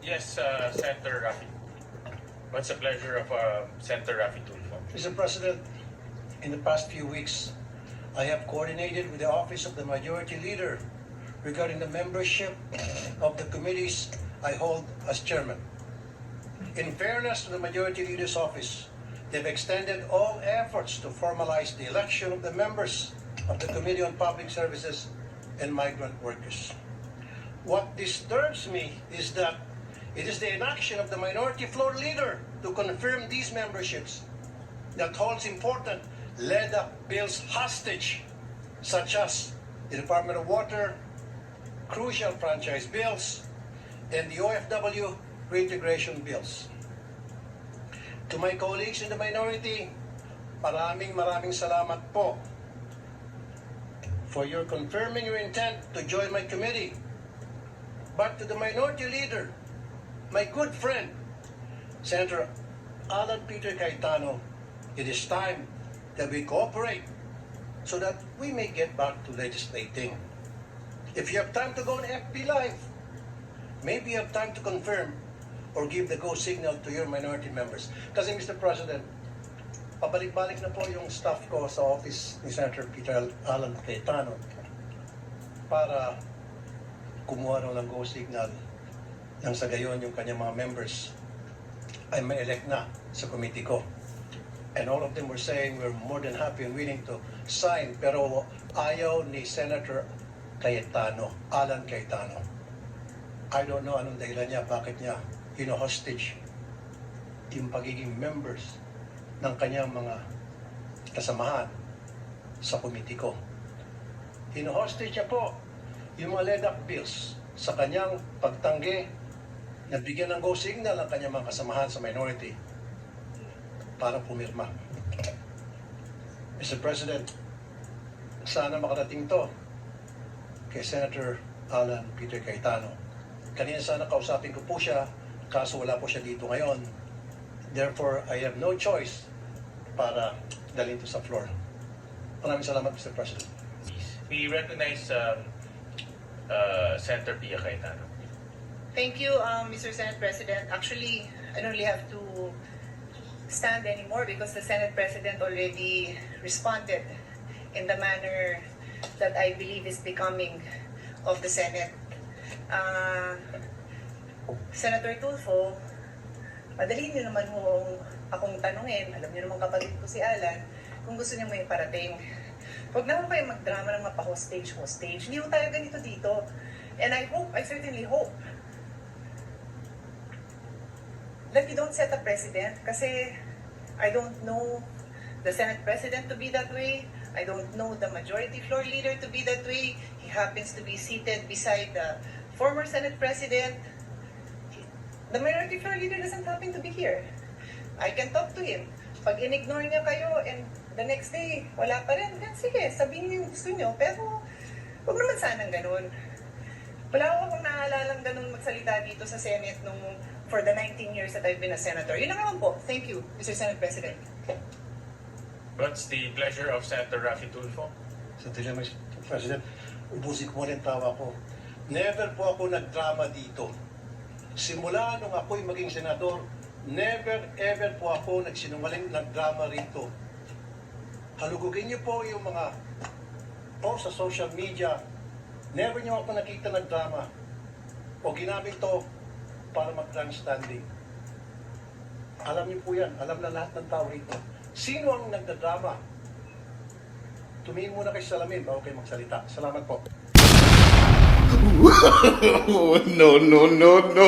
Yes, Senator Rafi. What's the pleasure of Senator Rafi Tulfo? Mr. President, in the past few weeks, I have coordinated with the Office of the Majority Leader regarding the membership of the committees I hold as chairman. In fairness to the Majority Leader's office, they've extended all efforts to formalize the election of the members of the Committee on Public Services and Migrant Workers. What disturbs me is that it is the inaction of the Minority Floor Leader to confirm these memberships that holds important LEDA bills hostage, such as the Department of Water, crucial franchise bills, and the OFW reintegration bills. To my colleagues in the minority, maraming salamat po for your confirming your intent to join my committee. But to the minority leader, my good friend, Senator Alan Peter Cayetano, it is time that we cooperate so that we may get back to legislating. If you have time to go on FB Live, maybe you have time to confirm or give the go signal to your minority members. Kasi Mr. President, pabalik-balik na po yung staff ko sa office ni Senator Peter Alan Cayetano para kumuha ng go signal nang sa gayon yung kanyang mga members ay ma-elect na sa committee ko. And all of them were saying we're more than happy and willing to sign, pero ayaw ni Senator Cayetano, Alan Cayetano. I don't know anong dahilan niya, bakit niya hostage yung pagiging members ng kanyang mga kasamahan sa committee ko. Hino-hostage niya po yung mga LEDAC bills sa kanyang pagtanggi na bigyan ng go signal ang kanyang mga kasamahan sa minority para pumirma. Mr. President, sana makarating to kay Senator Alan Peter Cayetano. Kanina sana kausapin ko po siya, kaso wala po siya dito ngayon. Therefore, I have no choice para dalhin to sa floor. Maraming salamat, Mr. President. We recognize Senator Pia Cayetano. Thank you, Mr. Senate President. Actually, I don't really have to stand anymore because the Senate President already responded in the manner that I believe is becoming of the Senate. Senator Tulfo, madali niyo naman akong tanungin, alam niyo naman kapatid ko si Alan, kung gusto niyo may parating. Huwag naman kayo magdrama ng mapa-hostage. Hindi ko tayo ganito dito. And I certainly hope, that we don't set a precedent kasi I don't know the Senate President to be that way. I don't know the Majority Floor Leader to be that way. He happens to be seated beside the former Senate President. The Minority Floor Leader doesn't happen to be here. I can talk to him. Pag in-ignore niya kayo and the next day, wala pa rin, then sige, sabihin niyo yung gusto niyo. Pero, huwag naman sanang ganun. Wala akong naalalang ganun magsalita dito sa Senate for the 19 years that I've been a senator. Yun lang naman po. Thank you, Mr. Senate President. What's the pleasure of Senator Rafi Tulfo? Sa Mr. President, ubusin ko rin tawa ko. Never po ako nagdrama dito. Simula nung ako'y maging senador, never ever po ako nagdrama rito. Halugugin niyo po yung mga post sa social media. Never niyo ako nakita nagdrama. O ginamit to para mag-grandstanding. Alam niyo po yan. Alam na lahat ng tao rito. Sino ang nagdadrama? Tumingin muna kayo sa salamin bago kayo magsalita. Salamat po. No, no, no, no.